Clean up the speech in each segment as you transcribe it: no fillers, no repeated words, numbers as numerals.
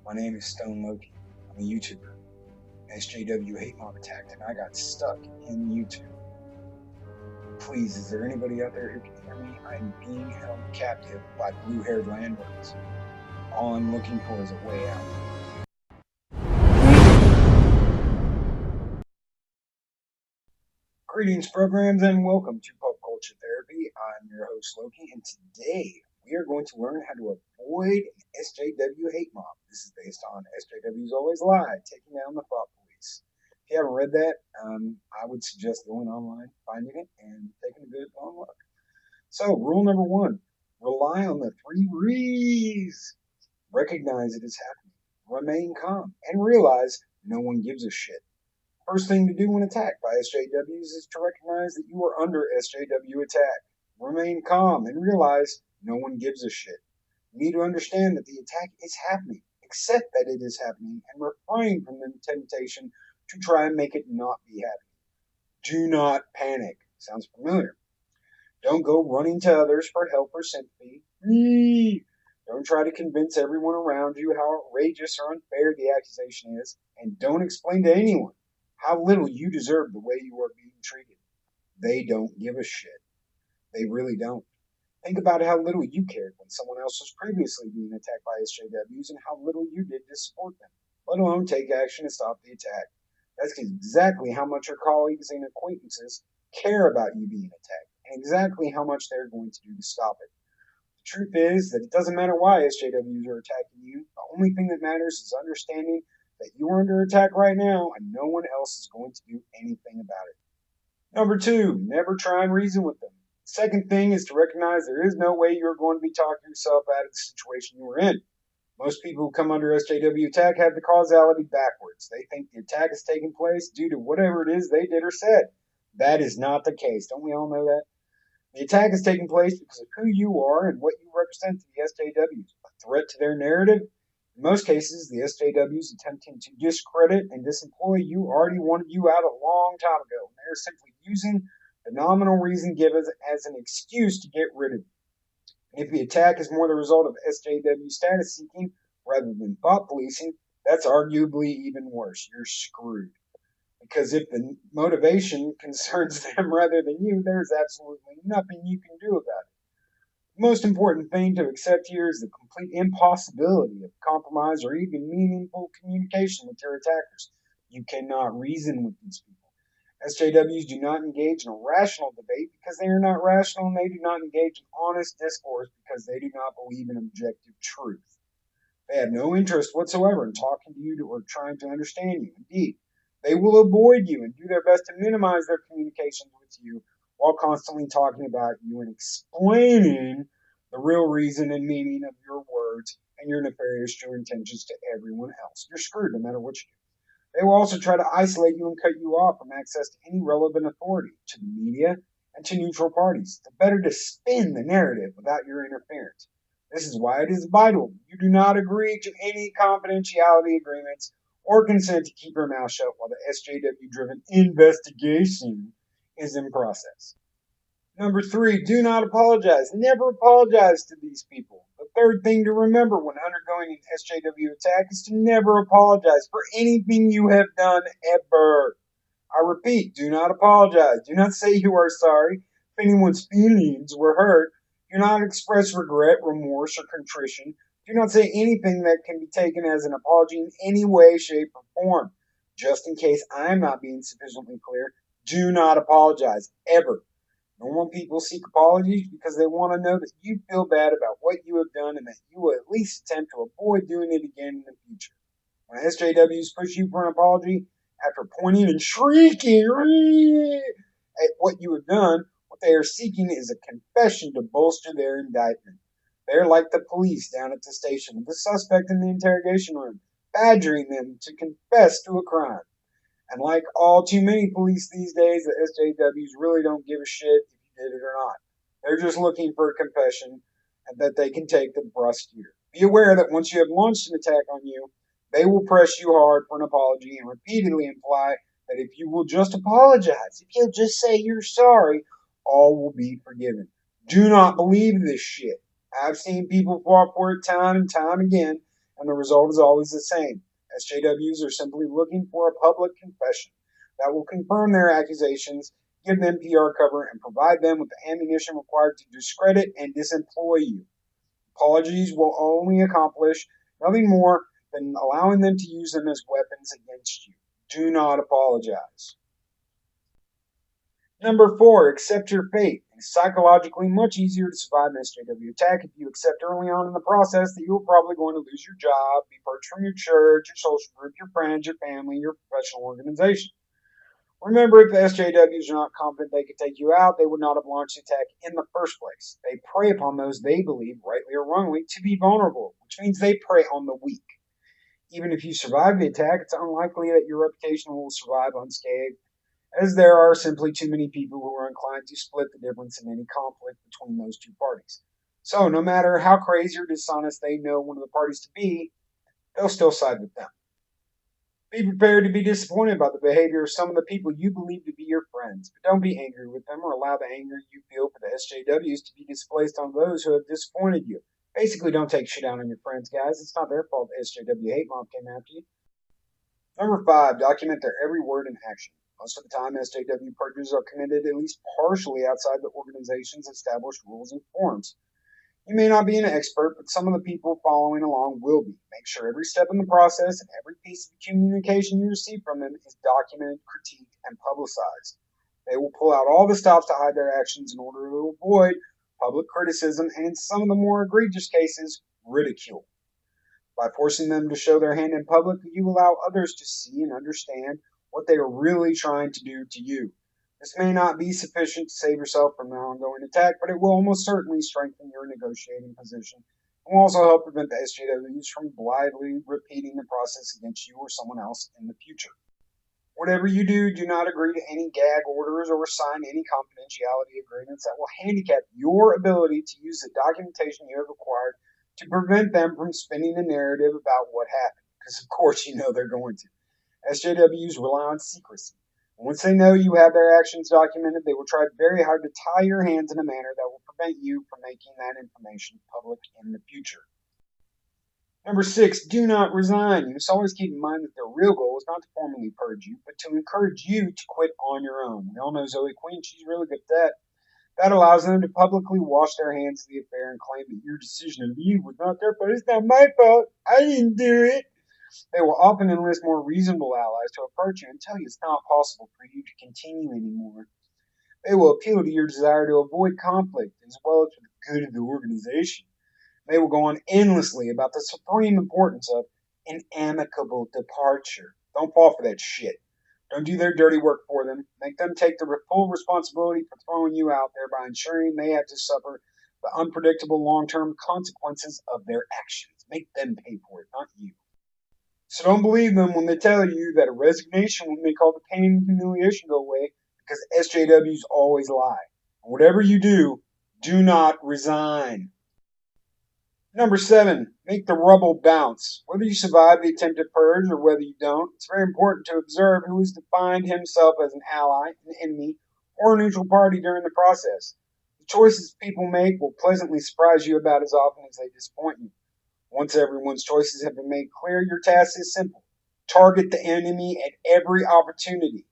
My name is Stone Loki. I'm a YouTuber. SJW hate mob attacked and I got stuck in YouTube. Please, is there anybody out there who can hear me? I'm being held captive by blue-haired landlords. All I'm looking for is a way out. Greetings, programs, and welcome to Pop Culture Therapy. I'm your host, Loki, and today we are going to learn how to avoid an SJW hate mob. This is based on SJW's Always Lie, taking down the thought police. If you haven't read that, I would suggest going online, finding it, and taking a good long look. So, rule number one, rely on the three Re's. Recognize it is happening, remain calm, and realize no one gives a shit. First thing to do when attacked by SJWs is to recognize that you are under SJW attack. Remain calm and realize no one gives a shit. You need to understand that the attack is happening, accept that it is happening, and refrain from the temptation to try and make it not be happening. Do not panic. Sounds familiar. Don't go running to others for help or sympathy. Don't try to convince everyone around you how outrageous or unfair the accusation is, and don't explain to anyone how little you deserve the way you are being treated. They don't give a shit. They really don't. Think about how little you cared when someone else was previously being attacked by SJWs and how little you did to support them, let alone take action to stop the attack. That's exactly how much your colleagues and acquaintances care about you being attacked and exactly how much they're going to do to stop it. The truth is that it doesn't matter why SJWs are attacking you. The only thing that matters is understanding that you are under attack right now and no one else is going to do anything about it. Number two, never try and reason with them. The second thing is to recognize there is no way you're going to be talking yourself out of the situation you are in. Most people who come under SJW attack have the causality backwards. They think the attack is taking place due to whatever it is they did or said. That is not the case. Don't we all know that? The attack is taking place because of who you are and what you represent to the SJWs. A threat to their narrative? In most cases, the SJWs attempting to discredit and disemploy you already wanted you out a long time ago. They are simply using the nominal reason given as an excuse to get rid of you. And if the attack is more the result of SJW status seeking rather than thought policing, that's arguably even worse. You're screwed. Because if the motivation concerns them rather than you, there's absolutely nothing you can do about it. The most important thing to accept here is the complete impossibility of compromise or even meaningful communication with your attackers. You cannot reason with these people. SJWs do not engage in a rational debate because they are not rational, and they do not engage in honest discourse because they do not believe in objective truth. They have no interest whatsoever in talking to you or trying to understand you. Indeed, they will avoid you and do their best to minimize their communications with you while constantly talking about you and explaining the real reason and meaning of your words and your nefarious true intentions to everyone else. You're screwed no matter what you do. They will also try to isolate you and cut you off from access to any relevant authority, to the media, and to neutral parties. It's better to spin the narrative without your interference. This is why it is vital you do not agree to any confidentiality agreements or consent to keep your mouth shut while the SJW driven investigation is in process. Number three, do not apologize. Never apologize to these people. The third thing to remember when undergoing an SJW attack is to never apologize for anything you have done ever. I repeat, do not apologize. Do not say you are sorry if anyone's feelings were hurt. Do not express regret, remorse, or contrition. Do not say anything that can be taken as an apology in any way, shape, or form. Just in case I'm not being sufficiently clear, do not apologize, ever. Normal people seek apologies because they want to know that you feel bad about what you have done and that you will at least attempt to avoid doing it again in the future. When SJWs push you for an apology, after pointing and shrieking at what you have done, what they are seeking is a confession to bolster their indictment. They're like the police down at the station with the suspect in the interrogation room, badgering them to confess to a crime. And like all too many police these days, the SJWs really don't give a shit if you did it or not. They're just looking for a confession and that they can take to the prosecutor. Be aware that once you have launched an attack on you, they will press you hard for an apology and repeatedly imply that if you will just apologize, if you'll just say you're sorry, all will be forgiven. Do not believe this shit. I've seen people fall for it time and time again, and the result is always the same. SJWs are simply looking for a public confession that will confirm their accusations, give them PR cover, and provide them with the ammunition required to discredit and disemploy you. Apologies will only accomplish nothing more than allowing them to use them as weapons against you. Do not apologize. Number 4, accept your fate. It's psychologically much easier to survive an SJW attack if you accept early on in the process that you're probably going to lose your job, be purged from your church, your social group, your friends, your family, your professional organization. Remember, if the SJWs are not confident they could take you out, they would not have launched the attack in the first place. They prey upon those they believe, rightly or wrongly, to be vulnerable, which means they prey on the weak. Even if you survive the attack, it's unlikely that your reputation will survive unscathed, as there are simply too many people who are inclined to split the difference in any conflict between those two parties. So, no matter how crazy or dishonest they know one of the parties to be, they'll still side with them. Be prepared to be disappointed by the behavior of some of the people you believe to be your friends, but don't be angry with them or allow the anger you feel for the SJWs to be displaced on those who have disappointed you. Basically, don't take shit out on your friends, guys. It's not their fault the SJW hate mob came after you. Number 5, document their every word and action. Most of the time, SJW purges are committed at least partially outside the organization's established rules and forms. You may not be an expert, but some of the people following along will be. Make sure every step in the process and every piece of communication you receive from them is documented, critiqued, and publicized. They will pull out all the stops to hide their actions in order to avoid public criticism and, in some of the more egregious cases, ridicule. By forcing them to show their hand in public, you allow others to see and understand what they are really trying to do to you. This may not be sufficient to save yourself from an ongoing attack, but it will almost certainly strengthen your negotiating position and will also help prevent the SJWs from blithely repeating the process against you or someone else in the future. Whatever you do, do not agree to any gag orders or sign any confidentiality agreements that will handicap your ability to use the documentation you have acquired to prevent them from spinning a narrative about what happened, because of course you know they're going to. SJWs rely on secrecy. Once they know you have their actions documented, they will try very hard to tie your hands in a manner that will prevent you from making that information public in the future. Number 6, do not resign. You must always keep in mind that their real goal is not to formally purge you, but to encourage you to quit on your own. We all know Zoe Quinn, she's really good at that. That allows them to publicly wash their hands of the affair and claim that your decision to leave was not their fault. It's not my fault. I didn't do it. They will often enlist more reasonable allies to approach you and tell you it's not possible for you to continue anymore. They will appeal to your desire to avoid conflict as well as for the good of the organization. They will go on endlessly about the supreme importance of an amicable departure. Don't fall for that shit. Don't do their dirty work for them. Make them take the full responsibility for throwing you out there by ensuring they have to suffer the unpredictable long-term consequences of their actions. Make them pay for it, not you. So don't believe them when they tell you that a resignation will make all the pain and humiliation go away, because SJWs always lie. Whatever you do not resign. Number 7, make the rubble bounce. Whether you survive the attempted purge or whether you don't, it's very important to observe who has defined himself as an ally, an enemy, or a neutral party during the process. The choices people make will pleasantly surprise you about as often as they disappoint you. Once everyone's choices have been made clear, your task is simple. Target the enemy at every opportunity.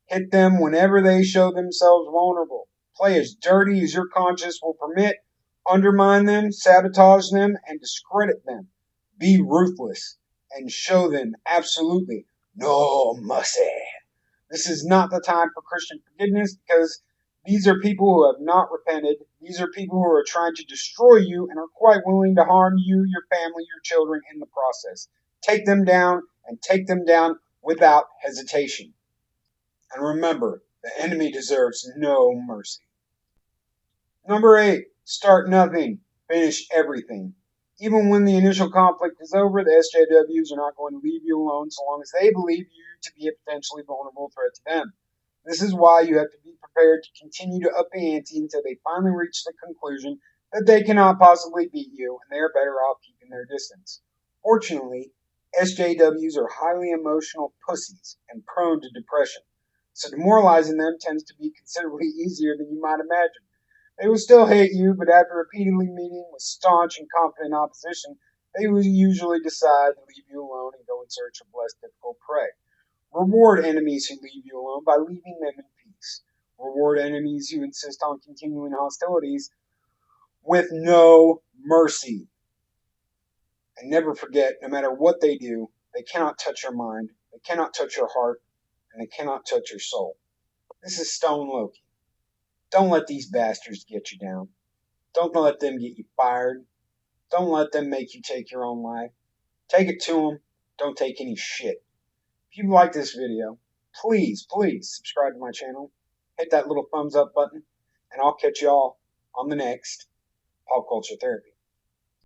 Hit them whenever they show themselves vulnerable. Play as dirty as your conscience will permit. Undermine them, sabotage them, and discredit them. Be ruthless and show them absolutely no mercy. This is not the time for Christian forgiveness, because these are people who have not repented. These are people who are trying to destroy you and are quite willing to harm you, your family, your children in the process. Take them down, and take them down without hesitation. And remember, the enemy deserves no mercy. Number 8, start nothing, finish everything. Even when the initial conflict is over, the SJWs are not going to leave you alone so long as they believe you to be a potentially vulnerable threat to them. This is why you have to be prepared to continue to up the ante until they finally reach the conclusion that they cannot possibly beat you and they are better off keeping their distance. Fortunately, SJWs are highly emotional pussies and prone to depression, so demoralizing them tends to be considerably easier than you might imagine. They will still hate you, but after repeatedly meeting with staunch and confident opposition, they will usually decide to leave you alone and go in search of less difficult prey. Reward enemies who leave you alone by leaving them in peace. Reward enemies who insist on continuing hostilities with no mercy. And never forget, no matter what they do, they cannot touch your mind, they cannot touch your heart, and they cannot touch your soul. This is Stone Loki. Don't let these bastards get you down. Don't let them get you fired. Don't let them make you take your own life. Take it to them. Don't take any shit. If you like this video, please subscribe to my channel. Hit that little thumbs up button, and I'll catch y'all on the next Pop Culture Therapy.